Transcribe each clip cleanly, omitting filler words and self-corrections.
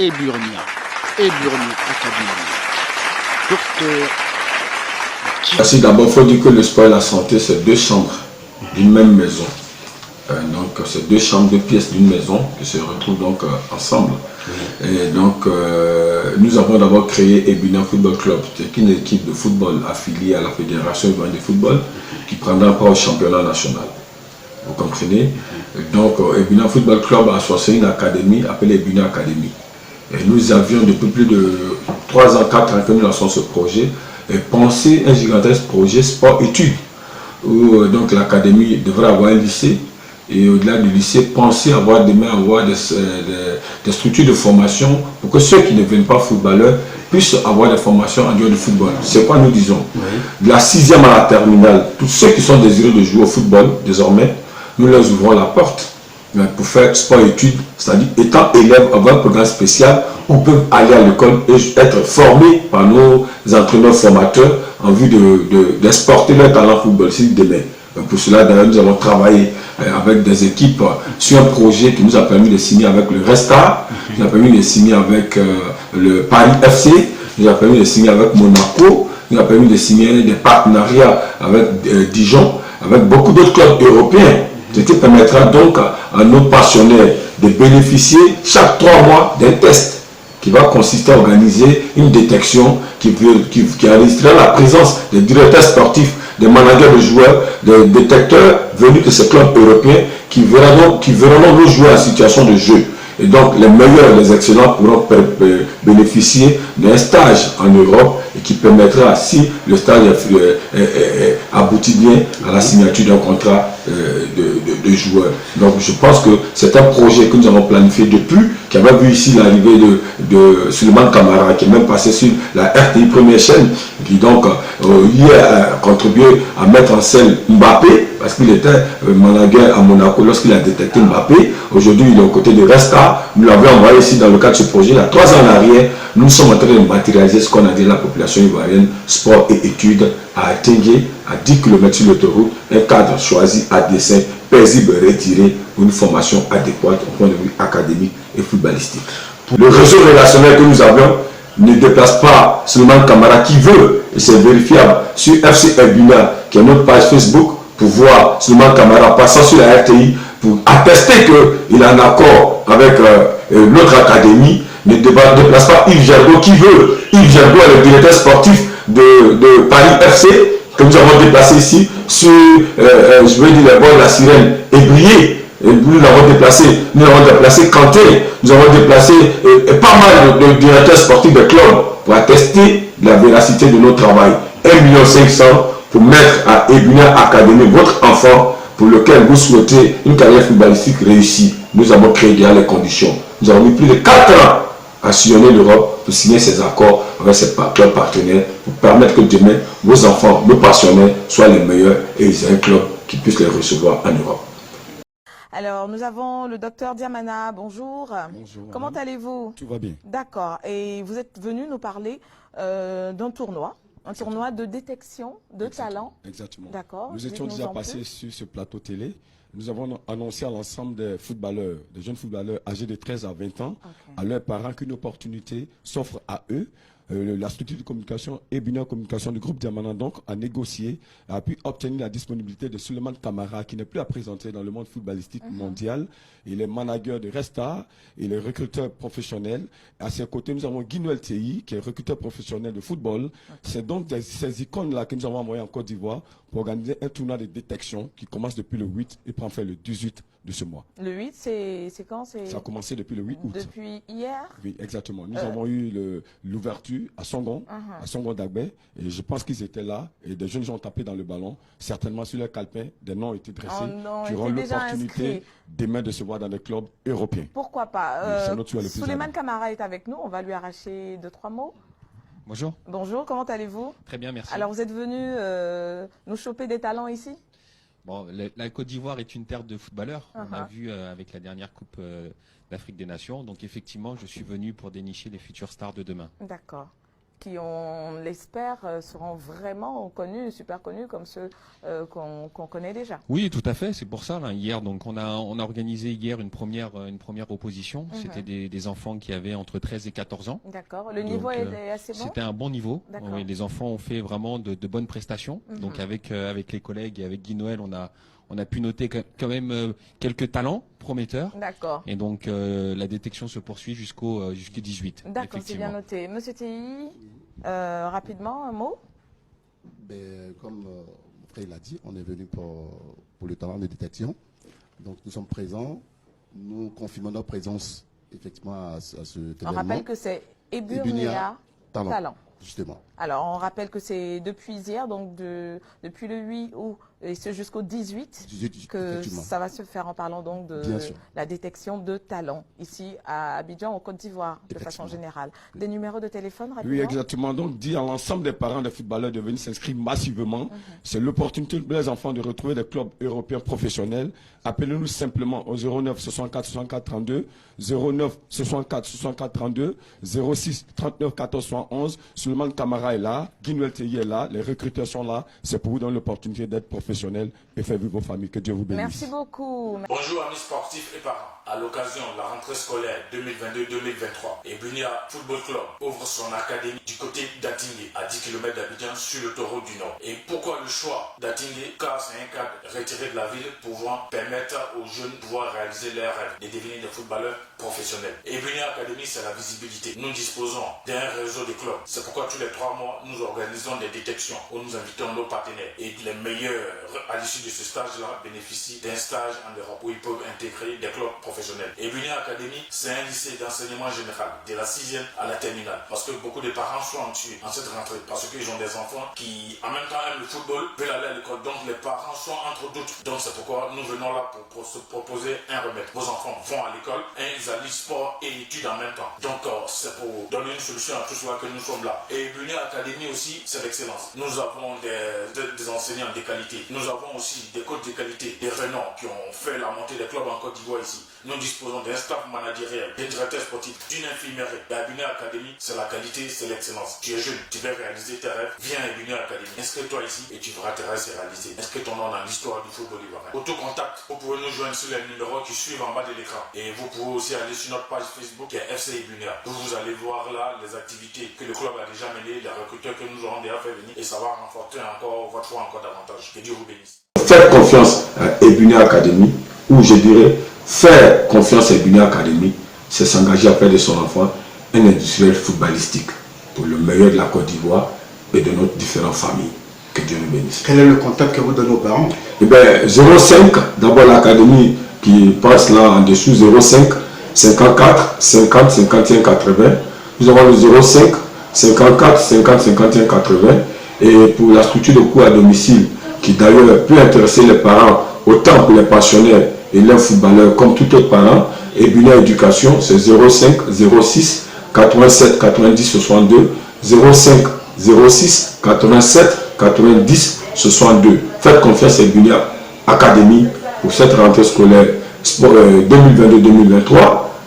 et Burnia Academy. Docteur Merci. D'abord, il faut dire que le sport et la santé, c'est deux chambres d'une même maison. Donc, c'est deux chambres, deux pièces d'une maison qui se retrouvent donc ensemble. Et donc, nous avons d'abord créé Ebina Football Club, qui est une équipe de football affiliée à la Fédération Ivoirienne de football qui prendra part au championnat national. Vous comprenez? Donc, Ebina Football Club a associé une académie appelée Ebina Academy. Et nous avions depuis plus de 3 ans, 4 ans que nous lançons ce projet et pensé un gigantesque projet sport-études où donc l'académie devrait avoir un lycée et au-delà du lycée, penser avoir demain avoir des structures de formation pour que ceux qui ne viennent pas footballeurs puissent avoir des formations en dehors du football. C'est quoi nous disons? De la 6e à la terminale, tous ceux qui sont désireux de jouer au football désormais, nous leur ouvrons la porte pour faire sport-études, c'est-à-dire étant élèves, avoir un programme spécial où ils peuvent aller à l'école et être formés par nos entraîneurs formateurs en vue d'exporter leur talent footballistique demain. Pour cela, d'ailleurs, nous avons travaillé avec des équipes sur un projet qui nous a permis de signer avec le Resta, nous a permis de signer avec le Paris FC, nous a permis de signer avec Monaco, nous a permis de signer des partenariats avec Dijon, avec beaucoup d'autres clubs européens. Ce qui permettra donc à nos passionnés de bénéficier chaque 3 mois d'un test qui va consister à organiser une détection qui enregistrera la présence des directeurs sportifs, des managers de joueurs, des détecteurs venus de ces clubs européens qui verront nos joueurs en situation de jeu. Et donc les meilleurs, les excellents pourront bénéficier d'un stage en Europe et qui permettra, si le stage aboutit bien, à la signature d'un contrat de joueurs. Donc je pense que c'est un projet que nous avons planifié depuis, qui avait vu ici l'arrivée de Suleiman Kamara, qui est même passé sur la RTI première chaîne, qui donc a contribué à mettre en scène Mbappé, parce qu'il était manager à Monaco lorsqu'il a détecté Mbappé. Aujourd'hui, il est aux côtés de Resta. Nous l'avons envoyé ici dans le cadre de ce projet. Il y a 3 ans en arrière, nous sommes en train de matérialiser ce qu'on a dit à la population ivoirienne, sport et études, à Tengue, à 10 km sur l'autoroute, un cadre choisi à dessein, paisible, retiré, pour une formation adéquate au point de vue académique et footballistique. Le réseau relationnel que nous avions ne déplace pas seulement Camara qui veut, et c'est vérifiable, sur FC Ebina, qui est notre page Facebook, pour voir Suleiman Kamara passant sur la RTI pour attester qu'il est en accord avec notre académie, ne déplace pas Yves Gergo qui veut. Yves Gergo est le directeur sportif de Paris FC, que nous avons déplacé ici sur, je veux dire, les bords de la Sirène et Brié. Et nous l'avons déplacé Kanté, nous avons déplacé pas mal de directeurs sportifs de clubs pour attester la véracité de notre travail. 1,5 million pour mettre à Ebina Academy votre enfant pour lequel vous souhaitez une carrière footballistique réussie. Nous avons créé déjà les conditions. Nous avons mis plus de 4 ans à sillonner l'Europe pour signer ces accords avec ces clubs partenaires pour permettre que demain, vos enfants, nos passionnés, soient les meilleurs et ils aient un club qui puisse les recevoir en Europe. Alors, nous avons le docteur Diamana. Bonjour. Bonjour. Comment allez-vous? Tout va bien. D'accord. Et vous êtes venu nous parler d'un tournoi. Un tournoi de détection de talent. Exactement. D'accord. Nous étions déjà passés sur ce plateau télé. Nous avons annoncé à l'ensemble des footballeurs, des jeunes footballeurs âgés de 13 à 20 ans, à leurs parents qu'une opportunité s'offre à eux. La structure de communication Ebina Communication du groupe Diamana donc a négocié, a pu obtenir la disponibilité de Suleiman Kamara qui n'est plus à présenter dans le monde footballistique mondial. Il est manager de Resta, il est recruteur professionnel. À ses côtés, nous avons Guinuel Tei qui est recruteur professionnel de football. C'est donc ces icônes-là que nous avons envoyées en Côte d'Ivoire pour organiser un tournoi de détection qui commence depuis le 8 et prend fin le 18 de ce mois. Le 8, c'est quand? Ça a commencé depuis le 8 août. Depuis hier? Oui, exactement. Nous avons eu l'ouverture à Songon, à Songon d'Agbé, et je pense qu'ils étaient là, et des jeunes gens ont tapé dans le ballon, certainement sur leur calepin, des noms ont été dressés, qui auront l'opportunité demain de se voir dans des clubs européens. Pourquoi pas? Oui, Suleiman Kamara est avec nous, on va lui arracher 2-3 mots. Bonjour. Bonjour, comment allez-vous? Très bien, merci. Alors vous êtes venu nous choper des talents ici? Bon, la Côte d'Ivoire est une terre de footballeurs. On a vu avec la dernière Coupe d'Afrique des Nations. Donc effectivement, je suis venu pour dénicher les futures stars de demain. D'accord. qui, on l'espère, seront vraiment connus, super connus, comme ceux qu'on connaît déjà. Oui, tout à fait. C'est pour ça. Là, hier, donc, on a organisé hier une première opposition. C'était des enfants qui avaient entre 13 et 14 ans. D'accord. Le niveau est assez bon? C'était un bon niveau. D'accord. Les enfants ont fait vraiment de bonnes prestations. Donc, avec les collègues et avec Guy Noël, on a pu noter quand même quelques talents prometteurs. D'accord. Et donc, la détection se poursuit jusqu'au 18. D'accord, c'est bien noté. Monsieur TI, rapidement, un mot? Comme mon frère l'a dit, on est venu pour le talent de détection. Donc, nous sommes présents. Nous confirmons notre présence, effectivement, à ce événement. On rappelle que c'est Ebunia Talent. Justement. Alors, on rappelle que c'est depuis hier, donc depuis le 8 août et c'est jusqu'au 18 que ça va se faire en parlant donc de la détection de talents ici à Abidjan, au Côte d'Ivoire, de façon générale. Des numéros de téléphone rapidement? Oui, exactement. Donc, dit à l'ensemble des parents des footballeurs de venir s'inscrire massivement. C'est l'opportunité pour les enfants de retrouver des clubs européens professionnels. Appelez-nous simplement au 09 64 64 32, 09 64 64 32, 06 39 14 71. Suleiman Camara est là, Guy Noël Théier est là, les recruteurs sont là. C'est pour vous donner l'opportunité d'être professionnel et faire vivre vos familles. Que Dieu vous bénisse. Merci beaucoup. Bonjour amis sportifs et parents. À l'occasion de la rentrée scolaire 2022-2023, Ebunia Football Club ouvre son académie du côté d'Atingé, à 10 km d'Abidjan, sur le taureau du Nord. Et pourquoi le choix d'Atingé? Car c'est un cadre retiré de la ville pouvant permettre aux jeunes de pouvoir réaliser leurs rêves, de devenir des footballeurs professionnels. Ebunia Academy, c'est la visibilité. Nous disposons d'un réseau de clubs. C'est pourquoi tous les 3 mois, nous organisons des détections où nous invitons nos partenaires. Et les meilleurs, à l'issue de ce stage-là, bénéficient d'un stage en Europe où ils peuvent intégrer des clubs professionnels. Ebunia Academy, c'est un lycée d'enseignement général, de la 6e à la terminale. Parce que beaucoup de parents sont tués en cette rentrée. Parce qu'ils ont des enfants qui, en même temps, aiment le football, veulent aller à l'école. Donc les parents sont entre doutes. Donc c'est pourquoi nous venons là pour se proposer un remède. Vos enfants vont à l'école et ils allient sport et études en même temps. Donc c'est pour donner une solution à tout cela que nous sommes là. Et Ebunia Academy aussi, c'est l'excellence. Nous avons des enseignants de qualité. Nous avons aussi des coachs de qualité, des renoms qui ont fait la montée des clubs en Côte d'Ivoire ici. Nous disposons d'un staff managériel, d'un directeur sportif, d'une infirmerie. Ebunia Academy, c'est la qualité, c'est l'excellence. Tu es jeune, tu veux réaliser tes rêves, viens à Ebunia Academy. Inscris-toi ici et tu verras tes rêves se réaliser. Inscris ton nom dans l'histoire du football ivoirien. Pour tout contact, vous pouvez nous joindre sur les numéros qui suivent en bas de l'écran. Et vous pouvez aussi aller sur notre page Facebook qui est FC Ebunia. Vous allez voir là les activités que le club a déjà menées, les recruteurs que nous aurons déjà fait venir et ça va renforcer encore votre foi encore davantage. Que Dieu vous bénisse. Faites confiance à Ebunia Academy, ou je dirais, faire confiance à Ebunia Academy, c'est s'engager à faire de son enfant un industriel footballistique pour le meilleur de la Côte d'Ivoire et de nos différentes familles. Que Dieu nous bénisse. Quel est le contact que vous donnez aux parents? Eh bien, 05, d'abord l'académie qui passe là en dessous, 05 54 50 51 80. Nous avons le 05 54 50 51 80. Et pour la structure de cours à domicile, qui d'ailleurs peut intéresser les parents, autant pour les pensionnaires et les footballeurs comme tout autre parent, Ebunia Éducation, c'est 05 06 87 90 62, 05 06 87 90 62. Faites confiance à Ebunia Academy pour cette rentrée scolaire 2022-2023.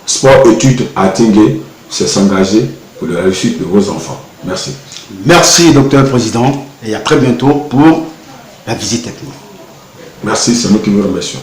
Sport études à Tingé, c'est s'engager pour la réussite de vos enfants. Merci. Merci, docteur le président, et à très bientôt pour la visite technique. Merci, c'est nous qui vous remercions.